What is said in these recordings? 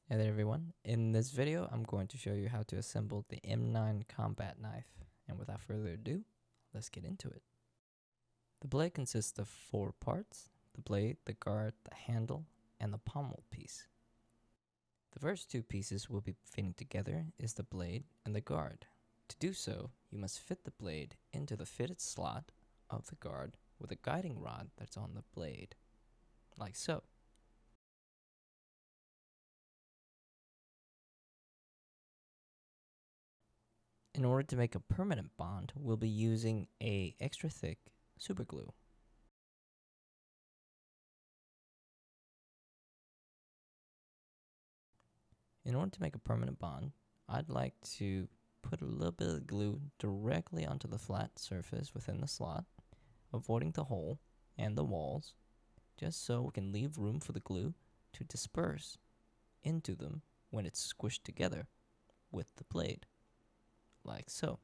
Hey there everyone, in this video I'm going to show you how to assemble the M9 combat knife, and without further ado, let's get into it. The blade consists of 4 parts: the blade, the guard, the handle, and the pommel piece. The first 2 pieces we'll be fitting together is the blade and the guard. To do so, you must fit the blade into the fitted slot of the guard with a guiding rod that's on the blade, like so. In order to make a permanent bond, we'll be using a extra thick super glue. In order to make a permanent bond, I'd like to put a little bit of glue directly onto the flat surface within the slot, avoiding the hole and the walls, just so we can leave room for the glue to disperse into them when it's squished together with the blade, like so.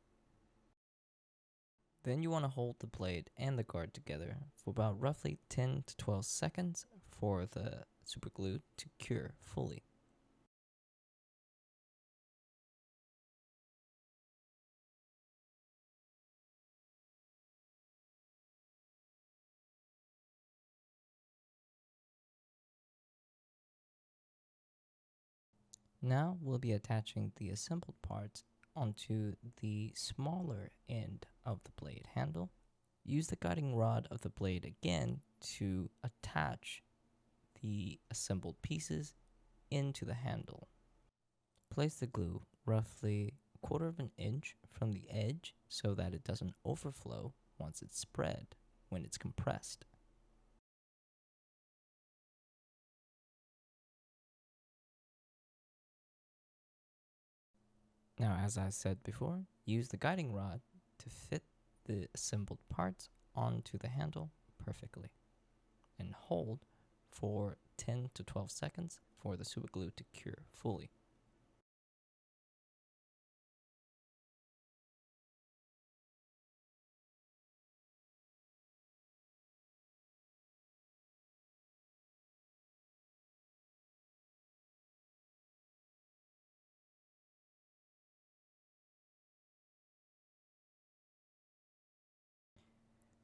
Then you want to hold the blade and the guard together for about roughly 10 to 12 seconds for the super glue to cure fully. Now we'll be attaching the assembled parts onto the smaller end of the blade handle. Use the guiding rod of the blade again to attach the assembled pieces into the handle. Place the glue roughly 1/4 of an inch from the edge so that it doesn't overflow once it's spread when it's compressed. Now, as I said before, use the guiding rod to fit the assembled parts onto the handle perfectly and hold for 10 to 12 seconds for the super glue to cure fully.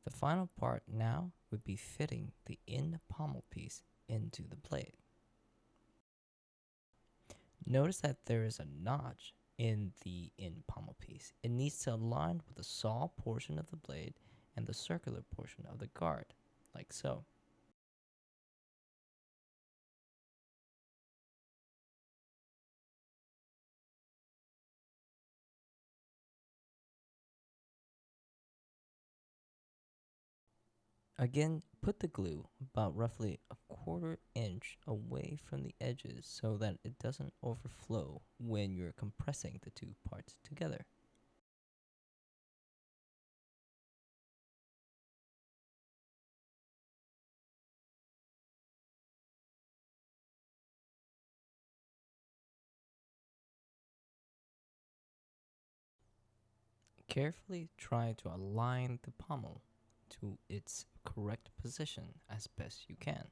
The final part now would be fitting the end pommel piece into the blade. Notice that there is a notch in the end pommel piece. It needs to align with the saw portion of the blade and the circular portion of the guard, like so. Again, put the glue about roughly 1/4 inch away from the edges so that it doesn't overflow when you're compressing the 2 parts together. Carefully try to align the pommel to its correct position as best you can.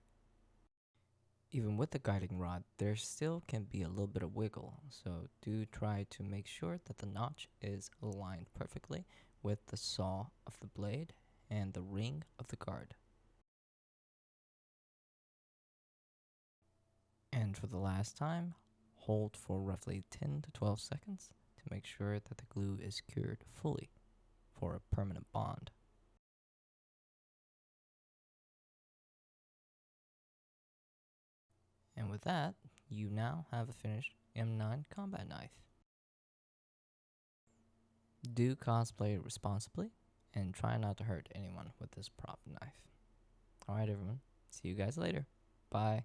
Even with the guiding rod, there still can be a little bit of wiggle, so do try to make sure that the notch is aligned perfectly with the saw of the blade and the ring of the guard. And for the last time, hold for roughly 10 to 12 seconds to make sure that the glue is cured fully for a permanent bond. And with that, you now have a finished M9 combat knife. Do cosplay responsibly and try not to hurt anyone with this prop knife. Alright everyone, see you guys later. Bye.